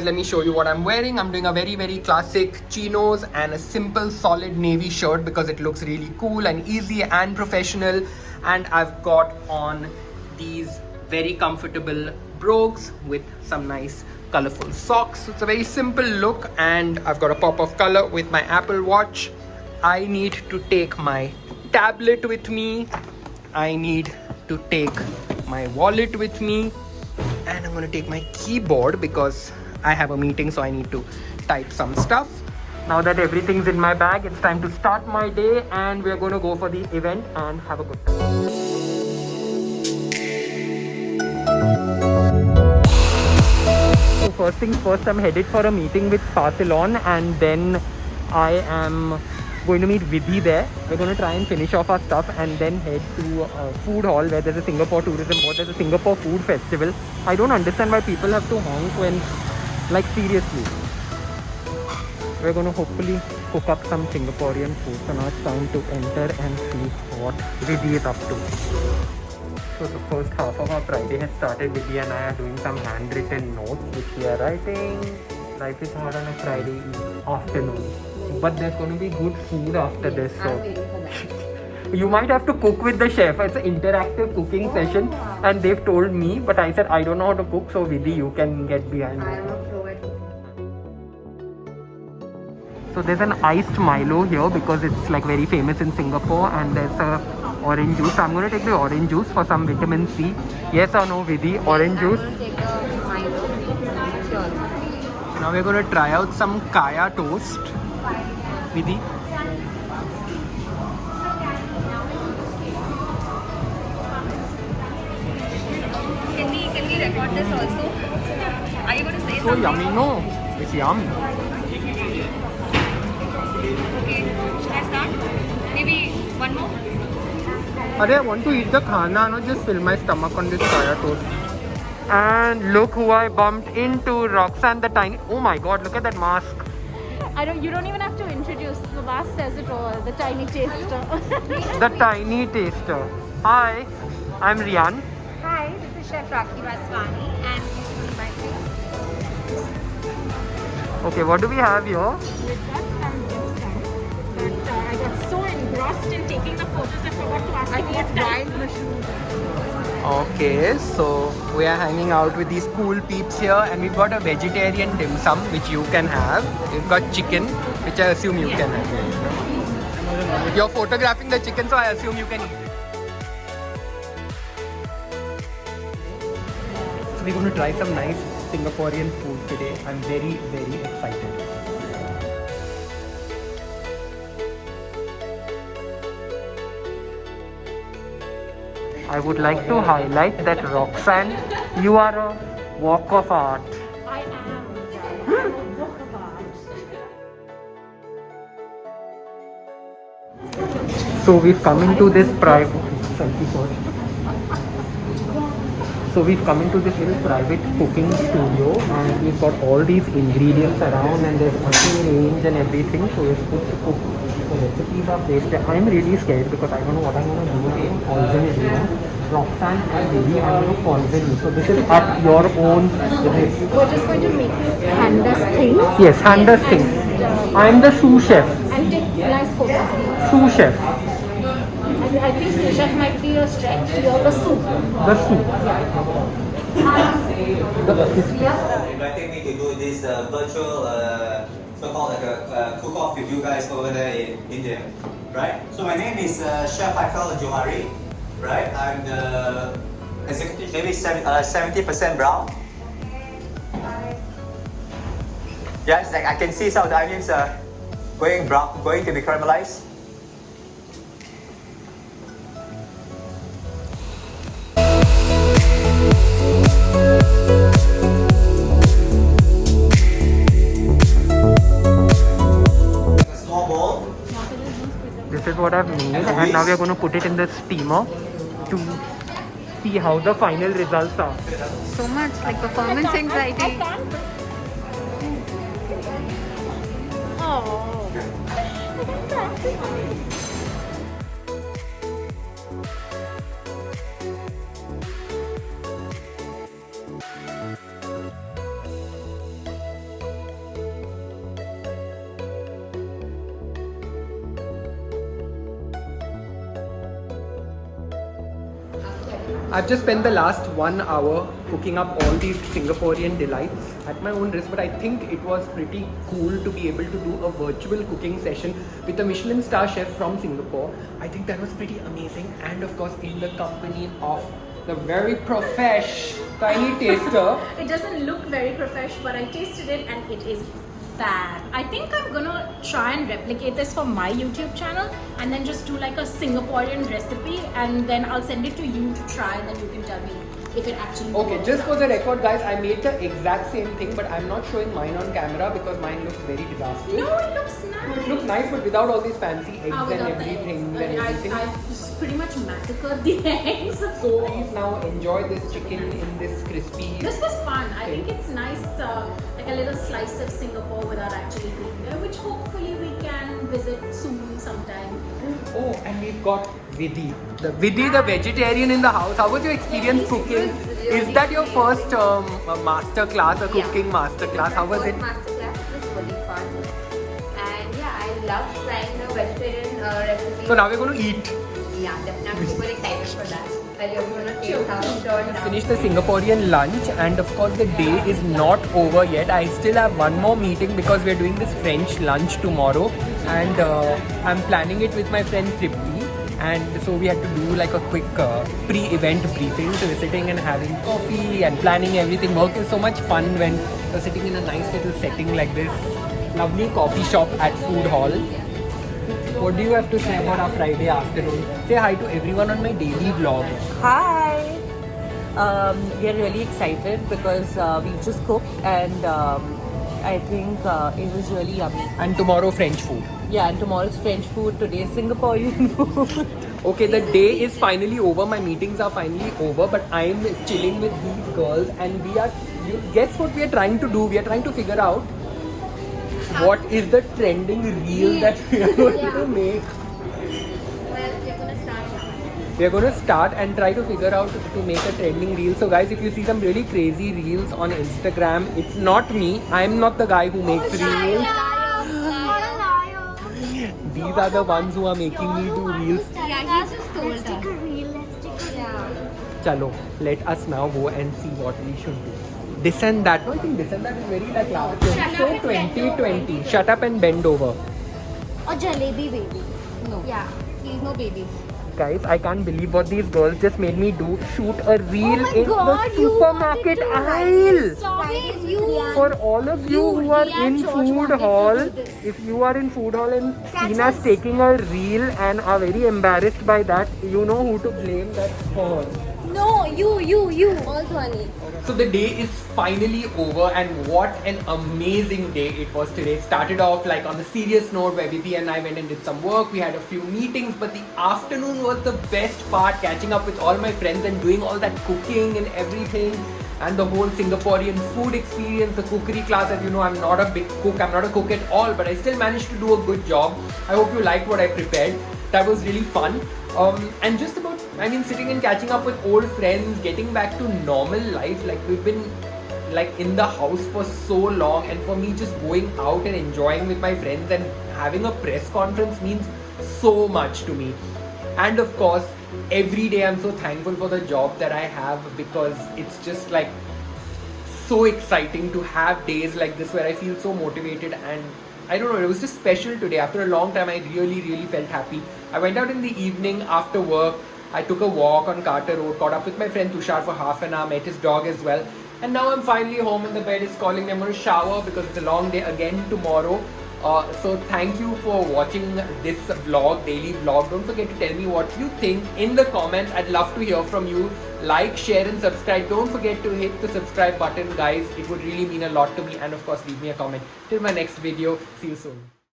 guys, let me show you what I'm wearing. I'm doing a very classic chinos and a simple solid navy shirt because it looks really cool and easy and professional. And I've got on these very comfortable brogues with some nice colorful socks. So it's a very simple look, and I've got a pop of color with my Apple Watch. I need to take my tablet with me. I need to take my wallet with me, and I'm gonna take my keyboard because I have a meeting, so I need to type some stuff. Now that everything's in my bag, it's time to start my day, and we're gonna go for the event and have a good time. So first things first, I'm headed for a meeting with Sparcelon, and then I am going to meet Vidhi there. We're going to try and finish off our stuff and then head to a food hall where there's a Singapore tourism board. There's a Singapore food festival. I don't understand why people have to honk when, like, seriously. We're going to hopefully cook up some Singaporean food. So now it's time to enter and see what Vidhi is up to. So the first half of our Friday has started. Vidhi and I are doing some handwritten notes which we are writing. Life is hard on a Friday afternoon. But there's going to be good food after this, so you might have to cook with the chef. It's an interactive cooking session, and they've told me, but I said I don't know how to cook, so Vidhi, you can get behind it. So there's an iced Milo here because it's like very famous in Singapore, and there's a orange juice. So I'm going to take the orange juice for some vitamin C. Yes or no, Vidhi? Orange juice? I'm going to take the Milo. Sure. Now we're going to try out some kaya toast. Vidhi? Can we record this also? Are you going to say So something? yummy, no? It's yum. Okay, should I start? Maybe one more? I want to eat the khana, not just fill my stomach on this kaya toast. And look who I bumped into, Roxanne the tiny. Oh my god, look at that mask. You don't even have to introduce. The mask says it all. The tiny taster. The tiny taster. Hi, I'm Riaan. Hi, this is Chef Rakhee Vaswani, and you can see my face. Okay, what do we have here? We've got some gifts, but I got so engrossed in taking the photos I forgot to ask you what wild mushrooms. Okay, so we are hanging out with these cool peeps here, and we've got a vegetarian dim sum which you can have. We've got chicken, which I assume you can have. You're photographing the chicken, so I assume you can eat it. So we're going to try some nice Singaporean food today. I'm very excited. I would like to highlight that, Roxanne, you are a walk of art. I am a walk of art. So we've come into this private. So we've come into this little private cooking studio, and we've got all these ingredients around, and there's cooking range and everything. So we're supposed to cook. The recipes are placed there. I'm really scared because I don't know what I'm going to do. Poison everyone. Roxanne and Vidhi are going to poison you. So this is at your own risk. We're just going to make you hand us things. Yes, hand us things. I'm the sous chef. And take nice photos. Sous chef. I think sous chef might be a stretch. You're the soup. The soup. The assistant. Inviting me to do this virtual so-called like a cook-off with you guys over there in India, right? So my name is Chef Haikal Johari, right? I'm the executive, maybe 70% brown. Yeah, it's like I can see some of the onions going brown, going to be caramelized. This is what I've made, and now we are going to put it in the steamer to see how the final results are. So much like performance anxiety. Oh. I've just spent the last 1 hour cooking up all these Singaporean delights at my own risk, but I think it was pretty cool to be able to do a virtual cooking session with a Michelin star chef from Singapore. I think that was pretty amazing, and of course in the company of the very profesh tiny taster. It doesn't look very profesh, but I tasted it and it is fab. I think I'm gonna try and replicate this for my YouTube channel and then just do like a Singaporean recipe, and then I'll send it to you to try, and then you can tell me if it actually Okay, works just out. for the record guys, I made the exact same thing, but I'm not showing mine on camera because mine looks very disastrous. No, it looks nice. It looks nice, but without all these fancy eggs and Without the everything. eggs. And everything. I pretty much massacred the eggs. So please now enjoy this chicken in this crispy. This was fun. I think it's nice, like a little slice of Singapore without actually being there, which hopefully we can visit soon sometime. Oh, and we've got Vidhi. Vidhi, the vegetarian in the house. How was your experience cooking? Is that your first master class, a cooking master class? How was it? Masterclass was really fun. And yeah, I love trying the vegetarian recipe. So now we're going to eat. Yeah, definitely. I'm super excited for that. And you're going to taste how it turned out. Finished the Singaporean lunch, and of course the day is not over yet. I still have one more meeting because we're doing this French lunch tomorrow, and I'm planning it with my friend Tripti. And so we had to do like a quick pre-event briefing. So we're sitting and having coffee and planning everything. Work is so much fun when you're sitting in a nice little setting like this. Lovely coffee shop at Food Hall. What do you have to say about our Friday afternoon? Say hi to everyone on my daily vlog. Hi! We are really excited because we just cooked, and I think it was really yummy. And tomorrow French food. Yeah, and tomorrow's French food, today's Singaporean food. Okay, the day is finally over. My meetings are finally over, but I'm chilling with these girls, and guess what we are trying to do? We are trying to figure out what is the trending reel that we are going to make. Well, we're going to start now. We are going to start and try to figure out to make a trending reel. So guys, if you see some really crazy reels on Instagram, it's not me. I'm not the guy who makes reels. These are the ones who are making me do reels. Yeah, he just told us. Yeah. Chalo, let us now go and see what we should do. This and that. No, I think this and that is very like loud. So 2020. Shut up and bend over. Or jalebi baby. No. Yeah, please no babies. Guys, I can't believe what these girls just made me do. Shoot a reel in the supermarket aisle. For all of you who are in food hall, if you are in food hall and seen us taking a reel and are very embarrassed by that, you know who to blame. That's her. No, you. All Dhwani. So the day is finally over, and what an amazing day it was today. Started off like on a serious note where Vidhi and I went and did some work. We had a few meetings, but the afternoon was the best part, catching up with all my friends and doing all that cooking and everything. And the whole Singaporean food experience, the cookery class. As you know, I'm not a big cook, I'm not a cook at all, but I still managed to do a good job. I hope you liked what I prepared. That was really fun. And just about, sitting and catching up with old friends, getting back to normal life. Like we've been like in the house for so long, and for me just going out and enjoying with my friends and having a press conference means so much to me. And of course, every day I'm so thankful for the job that I have, because it's just like so exciting to have days like this where I feel so motivated. And I don't know, it was just special today. After a long time, I really felt happy. I went out in the evening after work. I took a walk on Carter Road, caught up with my friend Tushar for half an hour, met his dog as well. And now I'm finally home and the bed is calling me. I'm going to shower because it's a long day again tomorrow. So thank you for watching this vlog, daily vlog. Don't forget to tell me what you think in the comments. I'd love to hear from you. Like, share and subscribe. Don't forget to hit the subscribe button, guys. It would really mean a lot to me. And of course, leave me a comment. Till my next video. See you soon.